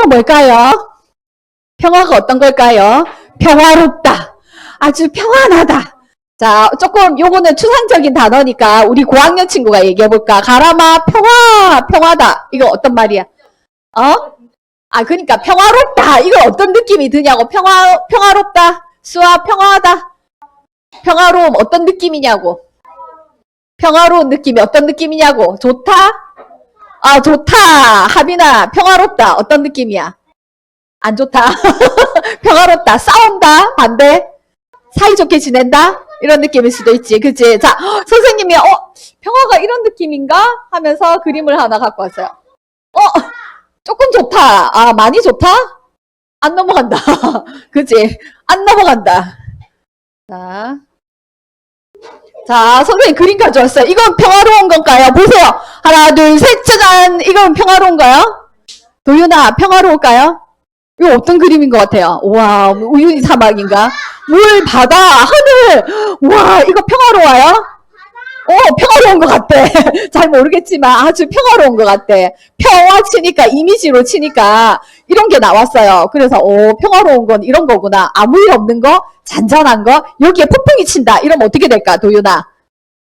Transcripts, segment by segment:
뭘까요? 평화가 어떤 걸까요? 평화롭다. 아주 평안하다. 자, 조금 요거는 추상적인 단어니까 우리 고학년 친구가 얘기해볼까? 가람아, 평화다. 이거 어떤 말이야? 그러니까 평화롭다. 이거 어떤 느낌이 드냐고. 평화롭다. 수아, 평화하다. 평화로움 어떤 느낌이냐고. 평화로운 느낌이 어떤 느낌이냐고. 좋다? 좋다. 하빈아, 평화롭다. 어떤 느낌이야? 안 좋다. 평화롭다. 싸운다. 반대. 사이좋게 지낸다. 이런 느낌일 수도 있지. 그치? 자, 선생님이, 평화가 이런 느낌인가? 하면서 그림을 하나 갖고 왔어요. 조금 좋다. 많이 좋다? 안 넘어간다. 그치? 안 넘어간다. 자, 선생님 그림 가져왔어요. 이건 평화로운 건가요? 보세요. 하나, 둘, 셋, 짜잔! 이건 평화로운가요? 도윤아, 평화로울까요? 이거 어떤 그림인 것 같아요? 와, 우유니 사막인가? 물, 바다, 하늘! 와, 이거 평화로워요? 평화로운 것 같대. 잘 모르겠지만 아주 평화로운 것 같대. 평화 치니까, 이미지로 치니까 이런 게 나왔어요. 그래서 평화로운 건 이런 거구나. 아무 일 없는 거, 잔잔한 거, 여기에 폭풍이 친다. 이러면 어떻게 될까, 도윤아?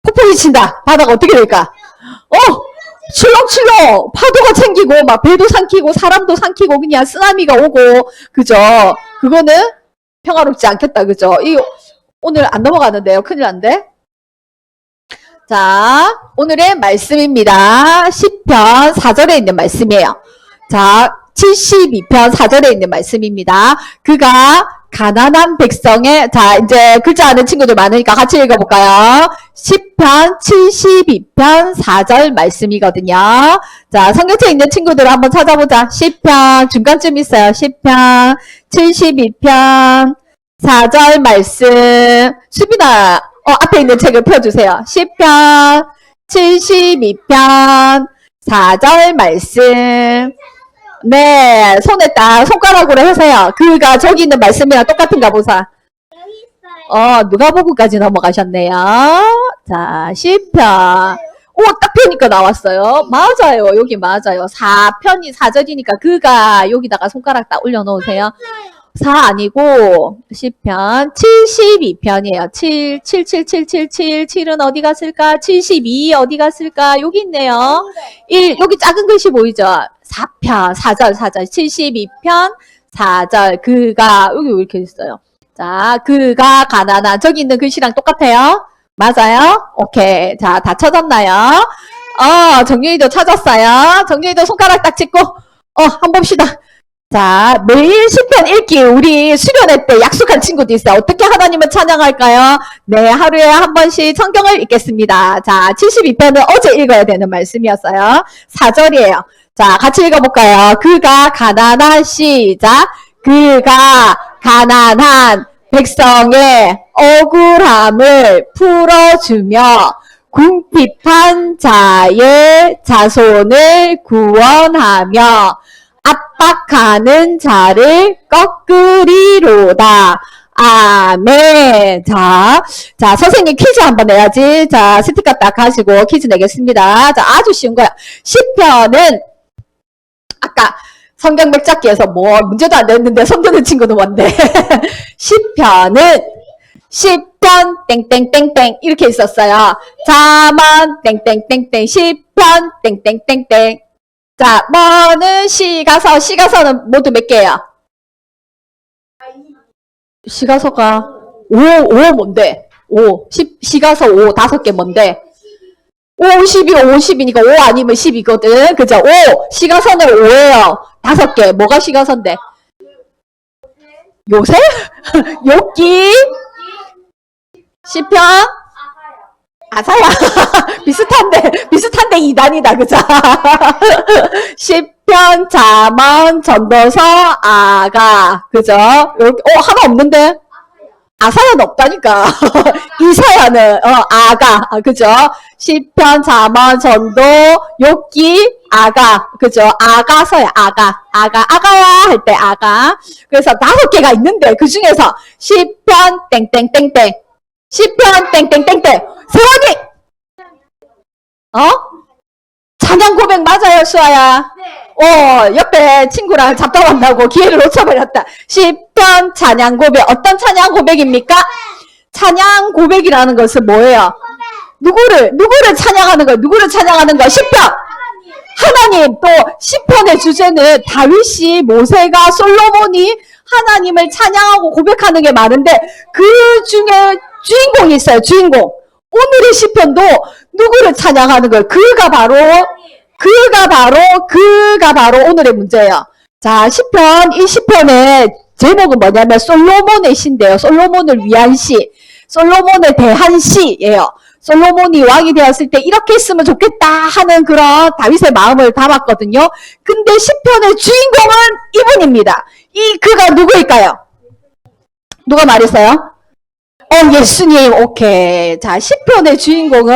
폭풍이 친다. 바다가 어떻게 될까? 출렁출렁 파도가 챙기고 막 배도 삼키고 사람도 삼키고 그냥 쓰나미가 오고 그죠? 그거는 평화롭지 않겠다. 그죠? 오늘 안 넘어가는데요. 큰일 난데. 자, 오늘의 말씀입니다. 10편 4절에 있는 말씀이에요. 자, 72편 4절에 있는 말씀입니다. 그가 가난한 백성의, 자, 이제 글자 아는 친구들 많으니까 같이 읽어볼까요? 10편 72편 4절 말씀이거든요. 자, 성경책 있는 친구들 한번 찾아보자. 10편 중간쯤 있어요. 10편 72편 4절 말씀. 수빈아, 앞에 있는 책을 펴주세요. 10편 72편 4절 말씀. 네, 손에 딱 손가락으로 해서요. 그가 저기 있는 말씀이랑 똑같은가 보자. 누가복음까지 넘어가셨네요. 자, 10편. 딱 펴니까 나왔어요. 맞아요. 여기 맞아요. 4편이 4절이니까 그가 여기다가 손가락 딱 올려놓으세요. 4 아니고 10편 72편이에요. 7은 어디 갔을까? 72 어디 갔을까? 여기 있네요. 1 여기 작은 글씨 보이죠? 4편 4절 72편 4절 그가 여기 왜 이렇게 있어요? 자, 그가 가난한 저기 있는 글씨랑 똑같아요? 맞아요? 오케이. 자, 다 찾았나요? 정윤이도 찾았어요. 정윤이도 손가락 딱 짚고 한번 봅시다. 자, 매일 10편 읽기 우리 수련회 때 약속한 친구도 있어요. 어떻게 하나님을 찬양할까요? 네, 하루에 한 번씩 성경을 읽겠습니다. 자, 72편은 어제 읽어야 되는 말씀이었어요. 4절이에요. 자, 같이 읽어볼까요? 그가 가난한 시작. 그가 가난한 백성의 억울함을 풀어주며 궁핍한 자의 자손을 구원하며 압박하는 자를 꺾으리로다. 아멘. 자, 선생님 퀴즈 한번 내야지. 자, 스티커 딱 하시고 퀴즈 내겠습니다. 자, 아주 쉬운 거야. 10편은 아까 성경 맥잡기에서 문제도 안 냈는데 손 드는 친구는 뭔데? 10편은 10편 땡땡땡땡 이렇게 있었어요. 잠언 땡땡땡땡 10편 땡땡땡땡. 자, 뭐는 시가서는 모두 몇 개예요? 시가서가 5 뭔데? 5 시가서 5 5개 뭔데? 5, 12, 50이니까 5 아니면 10이거든. 그죠? 5 시가서는 5예요. 5개. 뭐가 시가서인데? 요새? 욥기? 시편? 아사야. 비슷한데 2단이다. 그죠? 10편, 잠언, 전도서, 아가. 그죠? 하나 없는데? 아사야는 없다니까. 이사야는, 아가. 그죠? 10편, 잠언, 전도, 욥기, 아가. 그죠? 아가서야, 아가야 할 때 아가. 그래서 5개가 있는데, 그 중에서 10편, 땡땡땡땡. 10편, 땡땡땡땡. 세원이! 찬양 고백 맞아요, 수아야? 옆에 친구랑 잡담한다고 기회를 놓쳐버렸다. 시편 찬양 고백. 어떤 찬양 고백입니까? 찬양 고백이라는 것은 뭐예요? 누구를 찬양하는 거예요? 누구를 찬양하는 거예요? 시편. 하나님. 또 시편의 주제는 다윗이, 모세가, 솔로몬이 하나님을 찬양하고 고백하는 게 많은데 그 중에 주인공이 있어요. 주인공. 오늘의 시편도 누구를 찬양하는 거예요? 그가 바로 오늘의 문제예요. 자, 시편, 이 시편의 제목은 뭐냐면 솔로몬의 시인데요. 솔로몬을 위한 시, 솔로몬에 대한 시예요. 솔로몬이 왕이 되었을 때 이렇게 했으면 좋겠다 하는 그런 다윗의 마음을 담았거든요. 근데 시편의 주인공은 이분입니다. 그가 누구일까요? 누가 말했어요? 예수님. 오케이. 자, 시편의 주인공은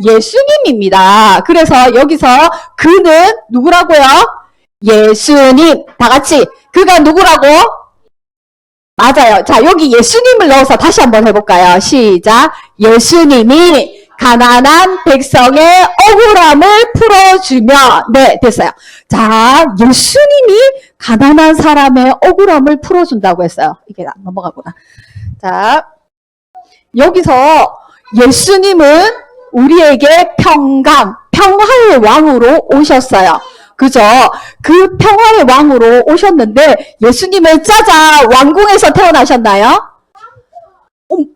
예수님입니다. 그래서 여기서 그는 누구라고요? 예수님. 다 같이. 그가 누구라고? 맞아요. 자, 여기 예수님을 넣어서 다시 한번 해볼까요? 시작. 예수님이 가난한 백성의 억울함을 풀어주며. 네, 됐어요. 자, 예수님이 가난한 사람의 억울함을 풀어준다고 했어요. 이게 넘어가구나. 자, 여기서 예수님은 우리에게 평화의 왕으로 오셨어요. 그죠? 그 평화의 왕으로 오셨는데 예수님은 짜잔 왕궁에서 태어나셨나요?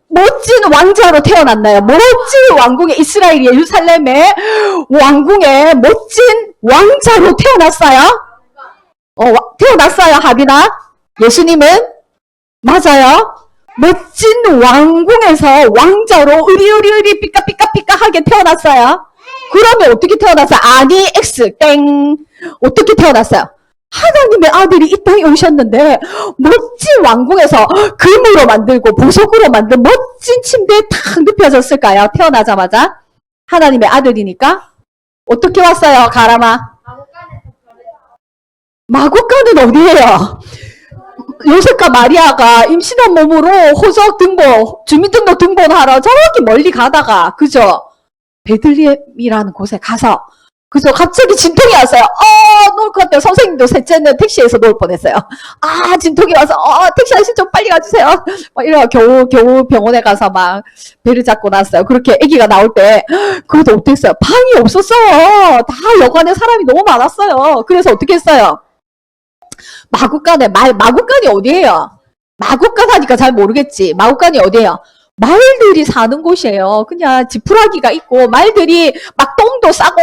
멋진 왕자로 태어났나요? 멋진 왕궁에, 이스라엘 예루살렘의 왕궁에 멋진 왕자로 태어났어요? 태어났어요, 하빈아? 예수님은? 맞아요. 멋진 왕궁에서 왕자로 으리으리 삐까삐까삐까하게 태어났어요. 그러면 어떻게 태어났어요? 아니, X, 땡. 어떻게 태어났어요? 하나님의 아들이 이 땅에 오셨는데 멋진 왕궁에서 금으로 만들고 보석으로 만든 멋진 침대에 탁 눕혀졌을까요? 태어나자마자? 하나님의 아들이니까? 어떻게 왔어요, 가람아? 마구간은 어디예요? 요셉과 마리아가 임신한 몸으로 호적 등본, 주민등록 등본하러 저기 멀리 가다가, 그죠? 베들레헴이라는 곳에 가서, 그죠? 갑자기 진통이 왔어요. 놓을 것 같아요. 선생님도 셋째는 택시에서 놓을 뻔했어요. 진통이 와서, 택시 아저씨 좀 빨리 가주세요. 막 이러 겨우 병원에 가서 막 배를 잡고 났어요. 그렇게 아기가 나올 때, 그것도 어땠어요? 방이 없었어요. 다 여관에 사람이 너무 많았어요. 그래서 어떻게 했어요? 마구간이 어디예요? 마구간 하니까 잘 모르겠지. 마구간이 어디예요? 말들이 사는 곳이에요. 그냥 지푸라기가 있고 말들이 막 똥도 싸고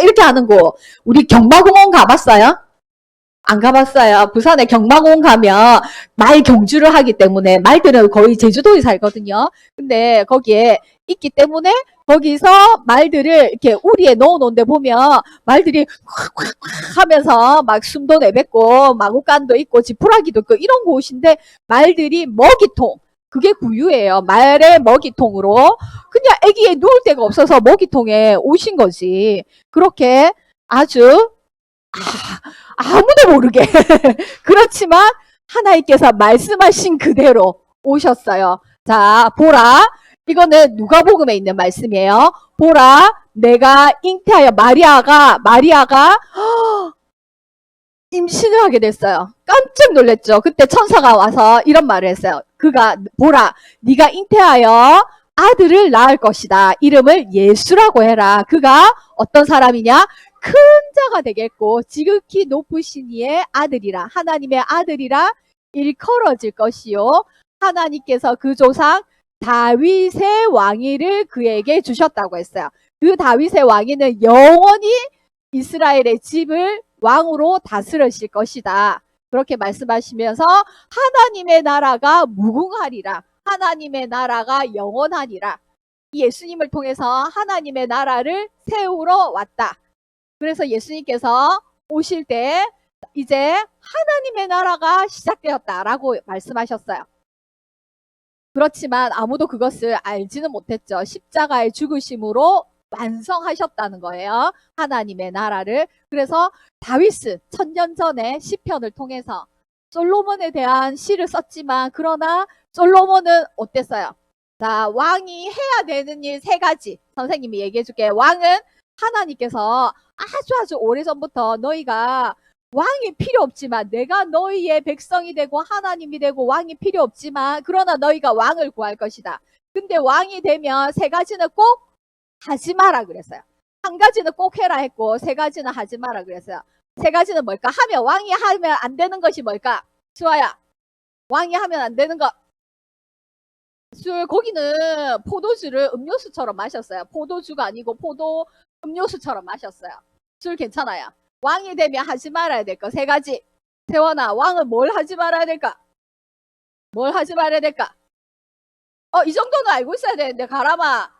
이렇게 하는 곳. 우리 경마공원 가봤어요? 안 가봤어요. 부산에 경마공원 가면 말 경주를 하기 때문에 말들은 거의 제주도에 살거든요. 근데 거기에 있기 때문에 거기서 말들을 이렇게 우리에 넣어놓은 데 보면 말들이 콱콱콱 하면서 막 숨도 내뱉고 마구간도 있고 지푸라기도 있고 이런 곳인데 말들이 먹이통, 그게 구유예요. 말의 먹이통으로 그냥 아기에 누울 데가 없어서 먹이통에 오신 거지. 그렇게 아주 아무도 모르게 그렇지만 하나님께서 말씀하신 그대로 오셨어요. 자, 보라. 이거는 누가복음에 있는 말씀이에요. 보라, 내가 잉태하여 마리아가 임신을 하게 됐어요. 깜짝 놀랐죠. 그때 천사가 와서 이런 말을 했어요. 그가 보라, 네가 잉태하여 아들을 낳을 것이다. 이름을 예수라고 해라. 그가 어떤 사람이냐? 큰 자가 되겠고 지극히 높으신 이의 아들이라, 하나님의 아들이라 일컬어질 것이요. 하나님께서 그 조상 다윗의 왕위를 그에게 주셨다고 했어요. 그 다윗의 왕위는 영원히 이스라엘의 집을 왕으로 다스리실 것이다. 그렇게 말씀하시면서 하나님의 나라가 무궁하리라. 하나님의 나라가 영원하리라. 예수님을 통해서 하나님의 나라를 세우러 왔다. 그래서 예수님께서 오실 때 이제 하나님의 나라가 시작되었다라고 말씀하셨어요. 그렇지만 아무도 그것을 알지는 못했죠. 십자가의 죽으심으로 완성하셨다는 거예요. 하나님의 나라를. 그래서 다윗은 천년 전에 시편을 통해서 솔로몬에 대한 시를 썼지만 그러나 솔로몬은 어땠어요? 자, 왕이 해야 되는 일 세 가지 선생님이 얘기해 줄게요. 왕은 하나님께서 아주 오래전부터 너희가 왕이 필요 없지만 내가 너희의 백성이 되고 하나님이 되고 왕이 필요 없지만 그러나 너희가 왕을 구할 것이다. 근데 왕이 되면 세 가지는 꼭 하지 마라 그랬어요. 한 가지는 꼭 해라 했고 세 가지는 하지 마라 그랬어요. 세 가지는 뭘까? 왕이 하면 안 되는 것이 뭘까? 수아야, 왕이 하면 안 되는 것. 거기는 포도주를 음료수처럼 마셨어요. 포도주가 아니고 포도 음료수처럼 마셨어요. 술 괜찮아요. 왕이 되면 하지 말아야 될 거 세 가지. 세원아, 왕은 뭘 하지 말아야 될까? 뭘 하지 말아야 될까? 이 정도는 알고 있어야 되는데 가람아,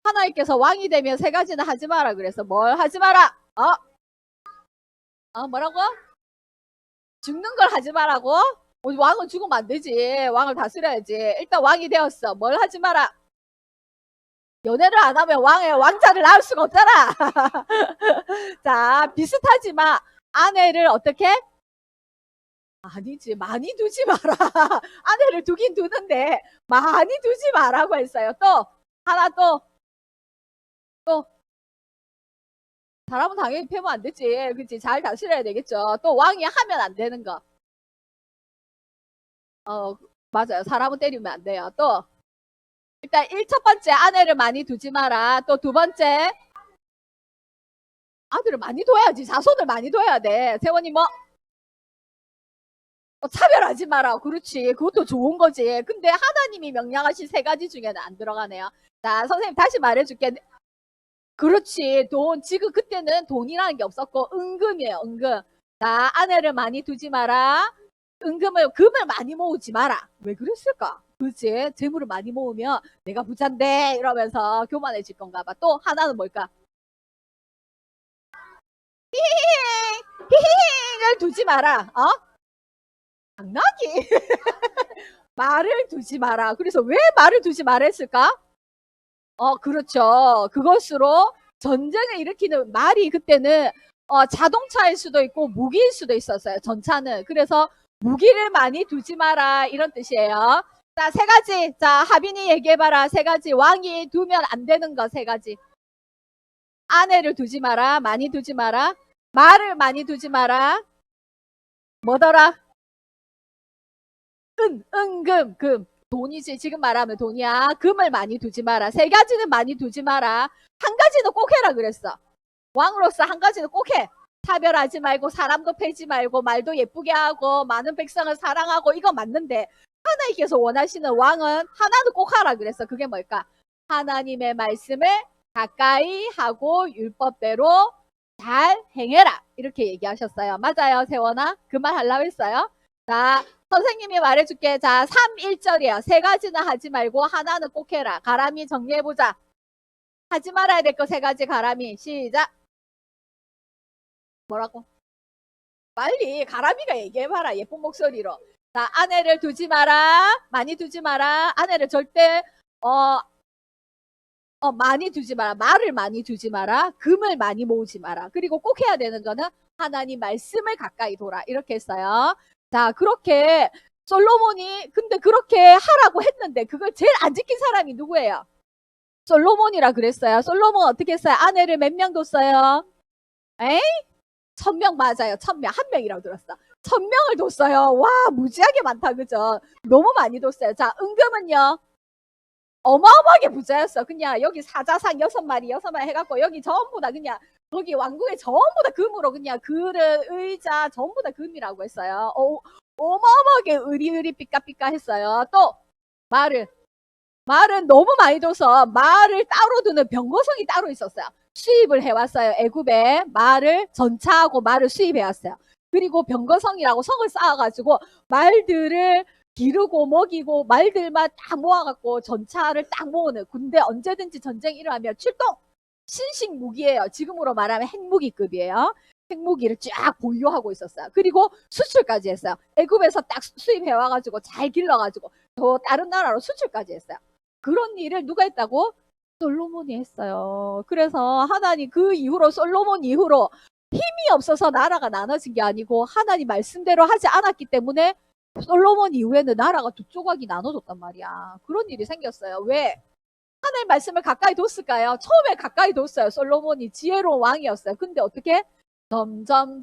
하나님께서 왕이 되면 세 가지는 하지 마라 그래서 뭘 하지 마라? 뭐라고? 죽는 걸 하지 마라고? 왕은 죽으면 안 되지. 왕을 다스려야지. 일단 왕이 되었어. 뭘 하지 마라? 연애를 안 하면 왕자를 낳을 수가 없잖아. 자, 비슷하지만 아내를 어떻게? 아니지. 많이 두지 마라. 아내를 두긴 두는데 많이 두지 마라고 했어요. 또 하나 또 사람은 당연히 패면 안 되지. 그치? 잘 다스려야 되겠죠. 또 왕이 하면 안 되는 거. 맞아요. 사람은 때리면 안 돼요. 또 일단 첫 번째 아내를 많이 두지 마라. 또 두 번째 아들을 많이 둬야지. 자손을 많이 둬야 돼. 세원이 차별하지 마라. 그렇지. 그것도 좋은 거지. 근데 하나님이 명령하신 세 가지 중에는 안 들어가네요. 자, 선생님 다시 말해줄게. 그렇지. 지금 그때는 돈이라는 게 없었고 은금이에요. 은금. 자, 아내를 많이 두지 마라. 금을 많이 모으지 마라. 왜 그랬을까? 그치? 재물을 많이 모으면 내가 부자인데 이러면서 교만해질 건가 봐. 또 하나는 뭘까? 히히히히히히를 두지 마라. 당나귀. 말을 두지 마라. 그래서 왜 말을 두지 마라 했을까? 그렇죠. 그것으로 전쟁을 일으키는 말이 그때는 자동차일 수도 있고 무기일 수도 있었어요. 전차는. 그래서 무기를 많이 두지 마라 이런 뜻이에요. 자, 세 가지. 자, 하빈이 얘기해봐라. 세 가지. 왕이 두면 안 되는 거 세 가지. 아내를 두지 마라. 많이 두지 마라. 말을 많이 두지 마라. 뭐더라? 금. 돈이지. 지금 말하면 돈이야. 금을 많이 두지 마라. 세 가지는 많이 두지 마라. 한 가지는 꼭 해라 그랬어. 왕으로서 한 가지는 꼭 해. 차별하지 말고 사람도 패지 말고 말도 예쁘게 하고 많은 백성을 사랑하고 이거 맞는데 하나님께서 원하시는 왕은 하나는 꼭 하라 그랬어. 그게 뭘까? 하나님의 말씀을 가까이 하고 율법대로 잘 행해라. 이렇게 얘기하셨어요. 맞아요, 세원아? 그 말 하려고 했어요. 자, 선생님이 말해줄게. 자, 3, 1절이에요. 세 가지는 하지 말고 하나는 꼭 해라. 가람이 정리해보자. 하지 말아야 될 거 세 가지 가람이. 시작. 뭐라고? 빨리 가람이가 얘기해봐라. 예쁜 목소리로. 자, 아내를 두지 마라. 많이 두지 마라. 아내를 절대 많이 두지 마라. 말을 많이 두지 마라. 금을 많이 모으지 마라. 그리고 꼭 해야 되는 거는 하나님 말씀을 가까이 둬라. 이렇게 했어요. 자, 그렇게 솔로몬이 근데 그렇게 하라고 했는데 그걸 제일 안 지킨 사람이 누구예요? 솔로몬이라 그랬어요. 솔로몬 어떻게 했어요? 아내를 몇 명 뒀어요? 에이? 1000명 맞아요. 1000명. 한 명이라고 들었어. 1000명을 뒀어요. 와, 무지하게 많다. 그죠? 너무 많이 뒀어요. 자, 은금은요? 어마어마하게 부자였어. 그냥 여기 사자상 6마리 해갖고 여기 전부 다 그냥 거기 왕궁에 전부 다 금으로 그냥 그릇, 의자 전부 다 금이라고 했어요. 어마어마하게 의리의리 삐까삐까 했어요. 또 말은 너무 많이 둬서 말을 따로 두는 병거성이 따로 있었어요. 수입을 해왔어요. 애굽에 말을 전차하고 말을 수입해왔어요. 그리고 병거성이라고 성을 쌓아가지고 말들을 기르고 먹이고 말들만 딱 모아갖고 전차를 딱 모으는 군대 언제든지 전쟁 일어나면 출동 신식 무기예요. 지금으로 말하면 핵무기급이에요. 핵무기를 쫙 보유하고 있었어요. 그리고 수출까지 했어요. 애굽에서 딱 수입해와가지고 잘 길러가지고 또 다른 나라로 수출까지 했어요. 그런 일을 누가 했다고? 솔로몬이 했어요. 그래서 하나님 그 이후로 솔로몬 이후로 힘이 없어서 나라가 나눠진 게 아니고 하나님 말씀대로 하지 않았기 때문에 솔로몬 이후에는 나라가 두 조각이 나눠졌단 말이야. 그런 일이 생겼어요. 왜? 하나님 말씀을 가까이 뒀을까요? 처음에 가까이 뒀어요. 솔로몬이 지혜로운 왕이었어요. 근데 어떻게? 점점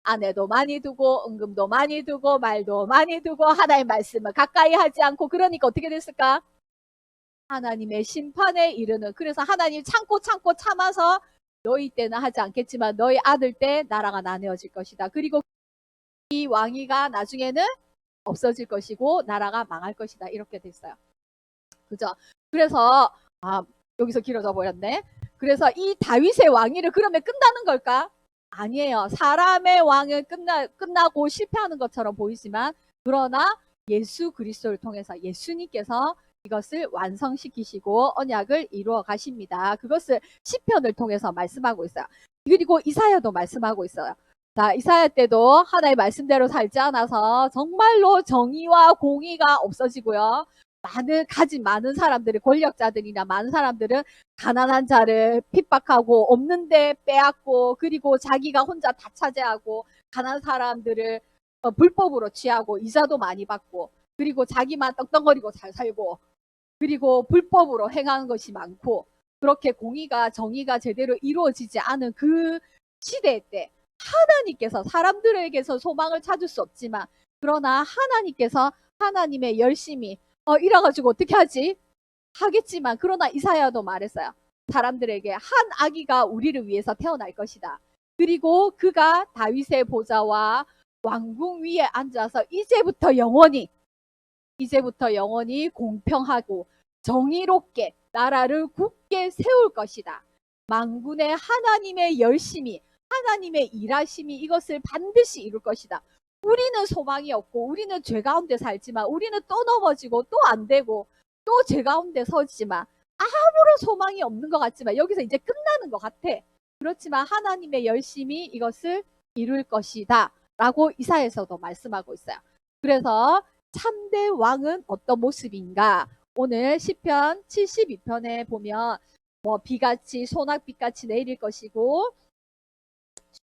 아내도 많이 두고 은금도 많이 두고 말도 많이 두고 하나님 말씀을 가까이 하지 않고 그러니까 어떻게 됐을까? 하나님의 심판에 이르는 그래서 하나님 참고 참아서 너희 때는 하지 않겠지만 너희 아들 때 나라가 나뉘어질 것이다. 그리고 이 왕위가 나중에는 없어질 것이고 나라가 망할 것이다. 이렇게 됐어요. 그죠? 그래서 여기서 길어져 버렸네. 그래서 이 다윗의 왕위를 그러면 끝나는 걸까? 아니에요. 사람의 왕은 끝나고 실패하는 것처럼 보이지만 그러나 예수 그리스도를 통해서 예수님께서 이것을 완성시키시고 언약을 이루어 가십니다. 그것을 시편을 통해서 말씀하고 있어요. 그리고 이사야도 말씀하고 있어요. 자, 이사야 때도 하나의 말씀대로 살지 않아서 정말로 정의와 공의가 없어지고요. 가진 많은 사람들이 권력자들이나 많은 사람들은 가난한 자를 핍박하고 없는데 빼앗고 그리고 자기가 혼자 다 차지하고 가난한 사람들을 불법으로 취하고 이자도 많이 받고 그리고 자기만 떡떡거리고 잘 살고 그리고 불법으로 행하는 것이 많고 그렇게 공의가 정의가 제대로 이루어지지 않은 그 시대 때 하나님께서 사람들에게서 소망을 찾을 수 없지만 그러나 하나님께서 하나님의 열심히 이래가지고 어떻게 하지? 하겠지만 그러나 이사야도 말했어요. 사람들에게 한 아기가 우리를 위해서 태어날 것이다. 그리고 그가 다윗의 보좌와 왕궁 위에 앉아서 이제부터 영원히 공평하고 정의롭게 나라를 굳게 세울 것이다. 만군의 하나님의 열심히 하나님의 일하심이 이것을 반드시 이룰 것이다. 우리는 소망이 없고 우리는 죄 가운데 살지만 우리는 또 넘어지고 또 안 되고 또 죄 가운데 서지만 아무런 소망이 없는 것 같지만 여기서 이제 끝나는 것 같아. 그렇지만 하나님의 열심히 이것을 이룰 것이다 라고 이사야에서도 말씀하고 있어요. 그래서 참된 왕은 어떤 모습인가? 오늘 시편 72편에 보면 비같이 소낙빛같이 내릴 것이고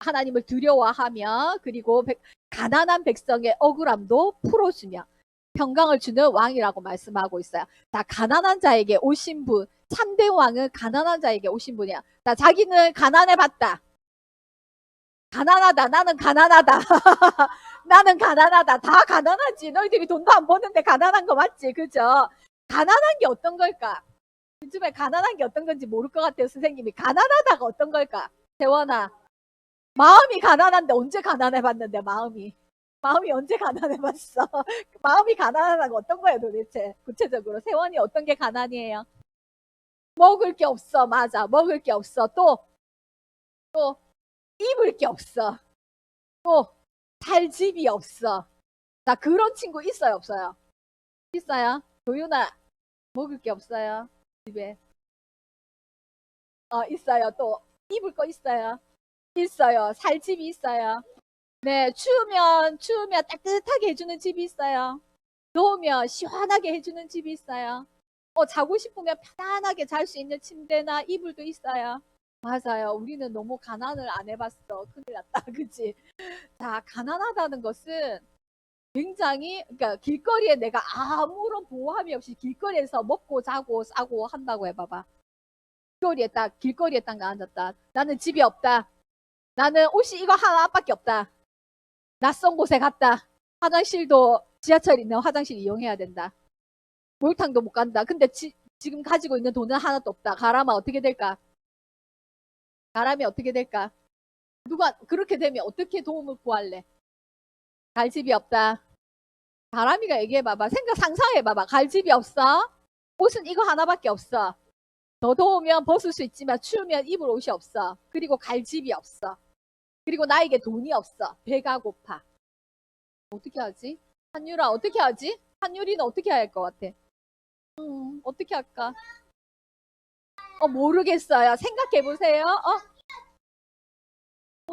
하나님을 두려워하며 그리고 가난한 백성의 억울함도 풀어주며 평강을 주는 왕이라고 말씀하고 있어요. 자, 가난한 자에게 오신 분, 참된 왕은 가난한 자에게 오신 분이야. 자, 자기는 가난해봤다. 가난하다. 나는 가난하다. 나는 가난하다. 다 가난하지. 너희들이 돈도 안 버는데 가난한 거 맞지? 그죠? 가난한 게 어떤 걸까? 요즘에 가난한 게 어떤 건지 모를 것 같아요. 선생님이. 가난하다가 어떤 걸까? 재원아. 마음이 가난한데 언제 가난해봤는데 마음이 언제 가난해봤어? 마음이 가난하다가 어떤 거야 도대체 구체적으로 세원이 어떤 게 가난이에요? 먹을 게 없어. 맞아, 먹을 게 없어. 또 입을 게 없어. 또 살 집이 없어. 자, 그런 친구 있어요 없어요? 있어요. 도윤아 먹을 게 없어요 집에? 있어요. 또 입을 거 있어요? 있어요. 살 집이 있어요. 네, 추우면 따뜻하게 해주는 집이 있어요. 더우면 시원하게 해주는 집이 있어요. 자고 싶으면 편안하게 잘 수 있는 침대나 이불도 있어요. 맞아요. 우리는 너무 가난을 안 해봤어. 큰일 났다. 그치? 자, 가난하다는 것은 굉장히, 그러니까 길거리에 내가 아무런 보호함이 없이 길거리에서 먹고 자고 싸고 한다고 해봐봐. 길거리에 딱 앉았다. 나는 집이 없다. 나는 옷이 이거 하나밖에 없다. 낯선 곳에 갔다. 화장실도 지하철 있는 화장실 이용해야 된다. 목욕탕도 못 간다. 근데 지금 가지고 있는 돈은 하나도 없다. 가라면 어떻게 될까? 가라면 어떻게 될까? 누가 그렇게 되면 어떻게 도움을 구할래? 갈 집이 없다. 가람이가 얘기해봐봐. 상상해봐봐. 갈 집이 없어? 옷은 이거 하나밖에 없어. 더 더우면 벗을 수 있지만 추우면 입을 옷이 없어. 그리고 갈 집이 없어. 그리고 나에게 돈이 없어. 배가 고파. 어떻게 하지? 한유라 어떻게 하지? 한유리는 어떻게 해야 할 것 같아? 어떻게 할까? 모르겠어요. 생각해보세요.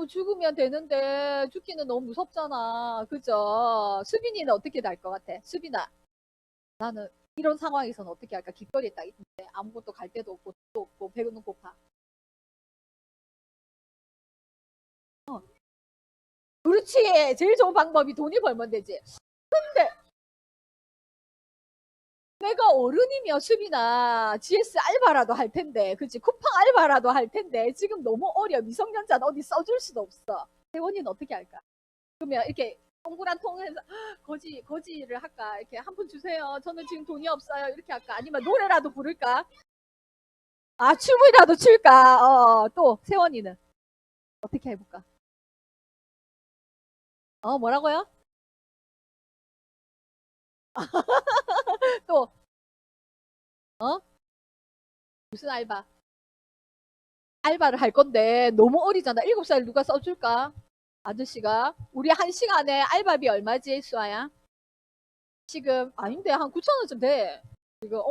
죽으면 되는데 죽기는 너무 무섭잖아. 그죠? 수빈이는 어떻게 될 것 같아? 수빈아, 나는 이런 상황에서는 어떻게 할까? 길거리에 딱 있는데 아무것도 갈 데도 없고 돈도 없고 배는 고파. 그렇지. 제일 좋은 방법이 돈이 벌면 되지. 근데 내가 어른이면 수빈아 GS 알바라도 할 텐데, 그치? 쿠팡 알바라도 할 텐데 지금 너무 어려. 미성년자는 어디 써줄 수도 없어. 세원이는 어떻게 할까? 그러면 이렇게 동그란 통에서 거지를 할까? 이렇게 한 푼 주세요. 저는 지금 돈이 없어요. 이렇게 할까? 아니면 노래라도 부를까? 아, 춤이라도 출까? 또 세원이는 어떻게 해볼까? 뭐라고요? 또 어? 무슨 알바? 알바를 할 건데 너무 어리잖아. 7살 누가 써줄까? 아저씨가 우리 한 시간에 알바비 얼마지, 수아야? 지금 아닌데 한 9천 원쯤 돼. 지금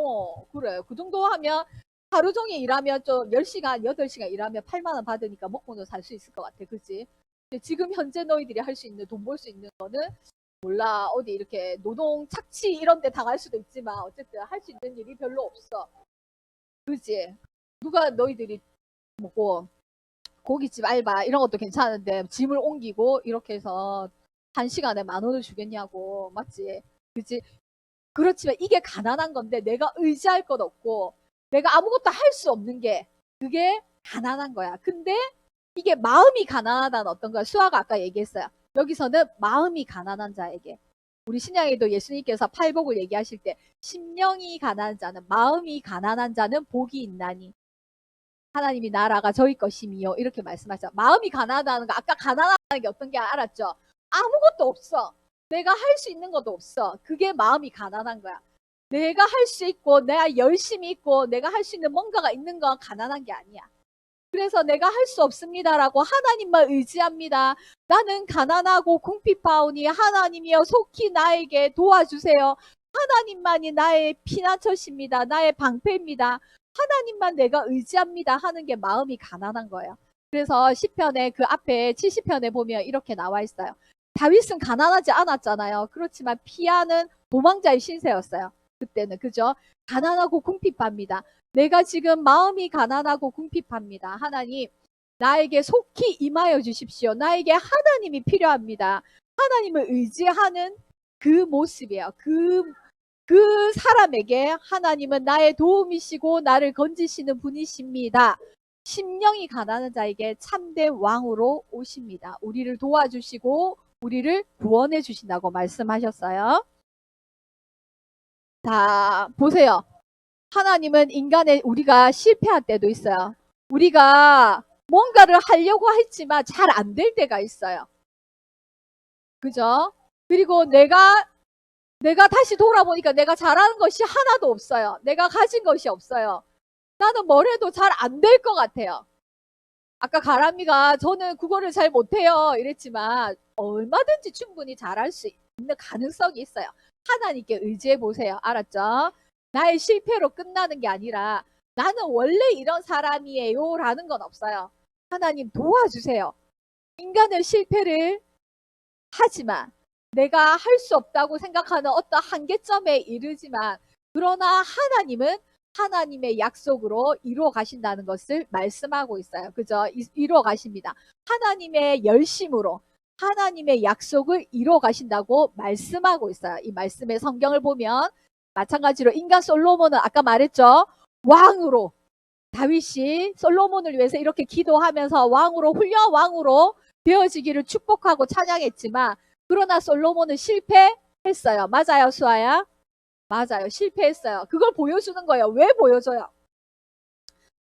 그래. 그 정도 하면 하루 종일 일하면 좀 10시간, 8시간 일하면 8만 원 받으니까 먹고는 살 수 있을 것 같아. 그치? 근데 지금 현재 너희들이 할 수 있는, 돈 벌 수 있는 거는 몰라. 어디 이렇게 노동 착취 이런 데 당할 수도 있지만 어쨌든 할 수 있는 일이 별로 없어. 그지? 누가 너희들이 뭐고 고깃집 알바 이런 것도 괜찮은데 짐을 옮기고 이렇게 해서 한 시간에 10,000원을 주겠냐고. 맞지? 그치? 그렇지만 이게 가난한 건데 내가 의지할 것 없고 내가 아무것도 할 수 없는 게 그게 가난한 거야. 근데 이게 마음이 가난하다는 어떤 거야. 수아가 아까 얘기했어요. 여기서는 마음이 가난한 자에게. 우리 신약에도 예수님께서 팔복을 얘기하실 때 심령이 가난한 자는, 마음이 가난한 자는 복이 있나니 하나님이 나라가 저희 것이미요. 이렇게 말씀하셨죠. 마음이 가난하다는 거, 아까 가난하다는 게 어떤 게 알았죠? 아무것도 없어. 내가 할 수 있는 것도 없어. 그게 마음이 가난한 거야. 내가 할 수 있고 내가 열심히 있고 내가 할 수 있는 뭔가가 있는 건 가난한 게 아니야. 그래서 내가 할 수 없습니다라고 하나님만 의지합니다. 나는 가난하고 궁핍하오니 하나님이여 속히 나에게 도와주세요. 하나님만이 나의 피난처십니다. 나의 방패입니다. 하나님만 내가 의지합니다 하는 게 마음이 가난한 거예요. 그래서 시편에 그 앞에 70편에 보면 이렇게 나와 있어요. 다윗은 가난하지 않았잖아요. 그렇지만 피하는 도망자의 신세였어요. 그때는. 그죠? 가난하고 궁핍합니다. 내가 지금 마음이 가난하고 궁핍합니다. 하나님, 나에게 속히 임하여 주십시오. 나에게 하나님이 필요합니다. 하나님을 의지하는 그 모습이에요. 그 사람에게 하나님은 나의 도움이시고 나를 건지시는 분이십니다. 심령이 가난한 자에게 참된 왕으로 오십니다. 우리를 도와주시고 우리를 구원해 주신다고 말씀하셨어요. 자, 보세요. 하나님은 우리가 실패할 때도 있어요. 우리가 뭔가를 하려고 했지만 잘 안 될 때가 있어요. 그죠? 그리고 내가 다시 돌아보니까 내가 잘하는 것이 하나도 없어요. 내가 가진 것이 없어요. 나는 뭘 해도 잘 안 될 것 같아요. 아까 가람이가 저는 국어를 잘 못해요 이랬지만 얼마든지 충분히 잘할 수 있는 가능성이 있어요. 하나님께 의지해 보세요. 알았죠? 나의 실패로 끝나는 게 아니라 나는 원래 이런 사람이에요 라는 건 없어요. 하나님 도와주세요. 인간은 실패를 하지만 내가 할 수 없다고 생각하는 어떤 한계점에 이르지만 그러나 하나님은 하나님의 약속으로 이루어 가신다는 것을 말씀하고 있어요. 그죠? 이루어 가십니다. 하나님의 열심으로 하나님의 약속을 이루어 가신다고 말씀하고 있어요. 이 말씀의 성경을 보면 마찬가지로 인간 솔로몬은 아까 말했죠. 왕으로 다윗이 솔로몬을 위해서 이렇게 기도하면서 왕으로 훌륭한 왕으로 되어지기를 축복하고 찬양했지만 그러나 솔로몬은 실패했어요. 맞아요, 수아야? 맞아요. 실패했어요. 그걸 보여주는 거예요. 왜 보여줘요?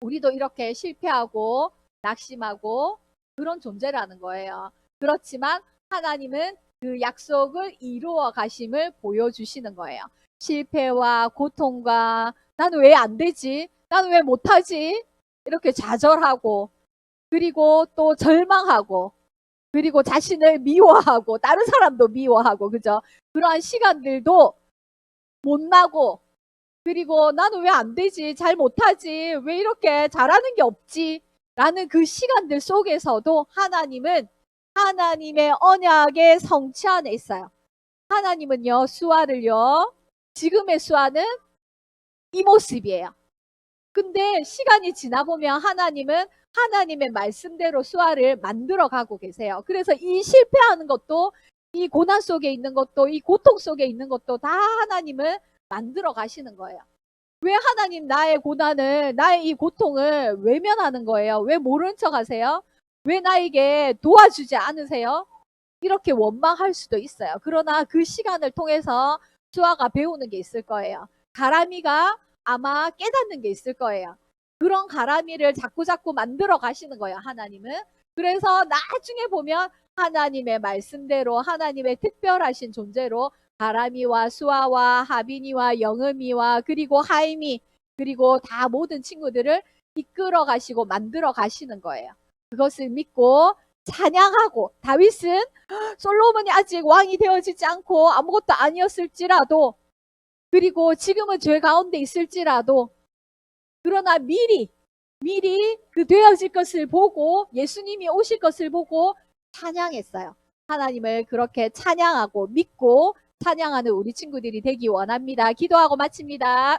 우리도 이렇게 실패하고 낙심하고 그런 존재라는 거예요. 그렇지만 하나님은 그 약속을 이루어 가심을 보여주시는 거예요. 실패와 고통과 나는 왜 안 되지? 나는 왜 못하지? 이렇게 좌절하고 그리고 또 절망하고 그리고 자신을 미워하고 다른 사람도 미워하고 그죠? 그러한 시간들도 못나고 그리고 나는 왜 안 되지? 잘 못하지? 왜 이렇게 잘하는 게 없지? 라는 그 시간들 속에서도 하나님은 하나님의 언약의 성취 안에 있어요. 하나님은요, 수아를요, 지금의 수아는 이 모습이에요. 근데 시간이 지나보면 하나님은 하나님의 말씀대로 수아를 만들어 가고 계세요. 그래서 이 실패하는 것도 이 고난 속에 있는 것도 이 고통 속에 있는 것도 다 하나님은 만들어 가시는 거예요. 왜 하나님 나의 고난을, 나의 이 고통을 외면하는 거예요? 왜 모른 척 하세요? 왜 나에게 도와주지 않으세요? 이렇게 원망할 수도 있어요. 그러나 그 시간을 통해서 수아가 배우는 게 있을 거예요. 가람이가 아마 깨닫는 게 있을 거예요. 그런 가람이를 자꾸자꾸 만들어 가시는 거예요, 하나님은. 그래서 나중에 보면 하나님의 말씀대로 하나님의 특별하신 존재로 가람이와 수아와 하빈이와 영음이와 그리고 하임이 그리고 다 모든 친구들을 이끌어 가시고 만들어 가시는 거예요. 그것을 믿고 찬양하고 다윗은 솔로몬이 아직 왕이 되어지지 않고 아무것도 아니었을지라도 그리고 지금은 죄 가운데 있을지라도 그러나 미리 그 되어질 것을 보고 예수님이 오실 것을 보고 찬양했어요. 하나님을 그렇게 찬양하고 믿고 찬양하는 우리 친구들이 되기 원합니다. 기도하고 마칩니다.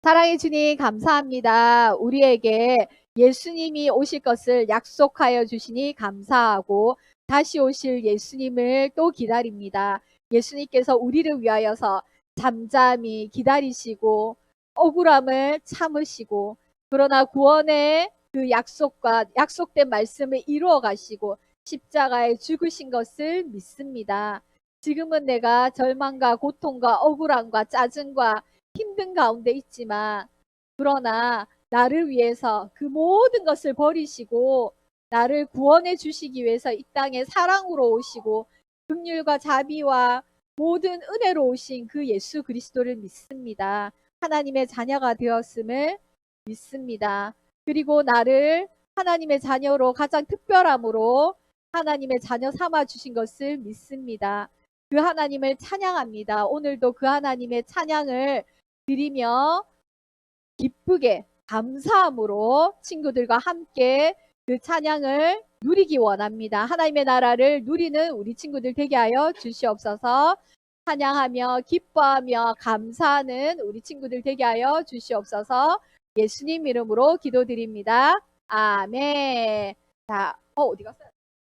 사랑해 주님 감사합니다. 우리에게 예수님이 오실 것을 약속하여 주시니 감사하고 다시 오실 예수님을 또 기다립니다. 예수님께서 우리를 위하여서 잠잠히 기다리시고 억울함을 참으시고 그러나 구원의 그 약속과 약속된 말씀을 이루어 가시고 십자가에 죽으신 것을 믿습니다. 지금은 내가 절망과 고통과 억울함과 짜증과 힘든 가운데 있지만 그러나 나를 위해서 그 모든 것을 버리시고 나를 구원해 주시기 위해서 이 땅에 사랑으로 오시고 긍휼과 자비와 모든 은혜로 오신 그 예수 그리스도를 믿습니다. 하나님의 자녀가 되었음을 믿습니다. 그리고 나를 하나님의 자녀로 가장 특별함으로 하나님의 자녀 삼아 주신 것을 믿습니다. 그 하나님을 찬양합니다. 오늘도 그 하나님의 찬양을 드리며 기쁘게 감사함으로 친구들과 함께 그 찬양을 누리기 원합니다. 하나님의 나라를 누리는 우리 친구들 되게 하여 주시옵소서. 찬양하며 기뻐하며 감사하는 우리 친구들 되게 하여 주시옵소서. 예수님 이름으로 기도드립니다. 아멘. 자, 어디 갔어요?